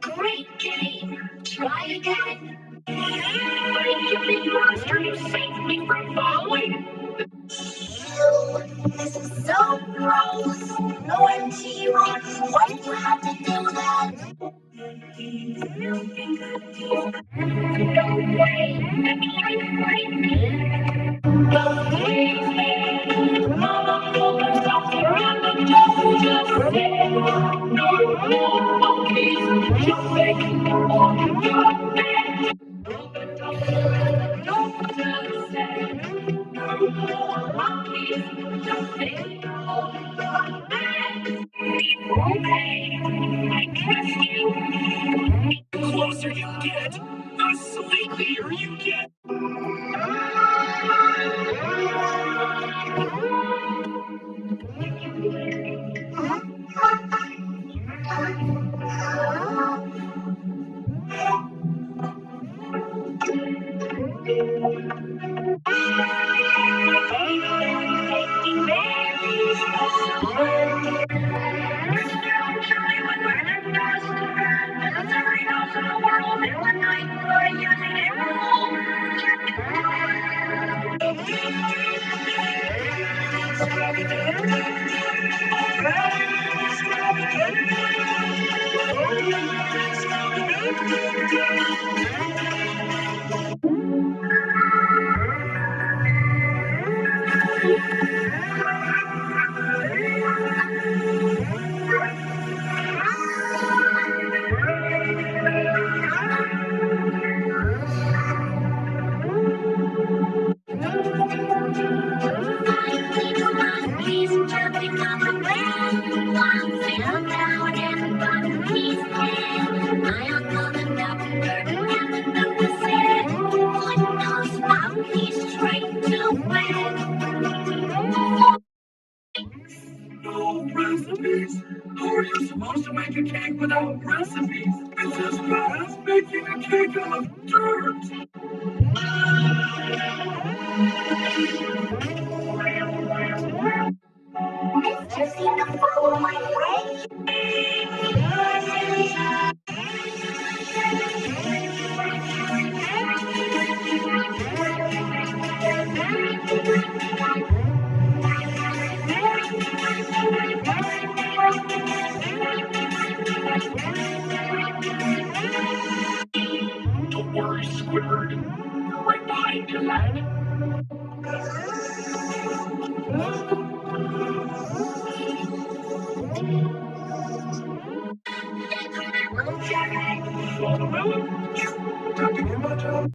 Great game. Try again. Thank you, big monster. You saved me from falling. Ew, this is so gross. OMG, Ron, why did you have to do that? The closer you get, the sleepier you get. No recipes? How are you supposed to make a cake without recipes? It's as bad as making a cake out of dirt. Mister seemed to follow my way. Don't worry, Squidward. Right behind you, lad. Watermelon? Tapping in my toe.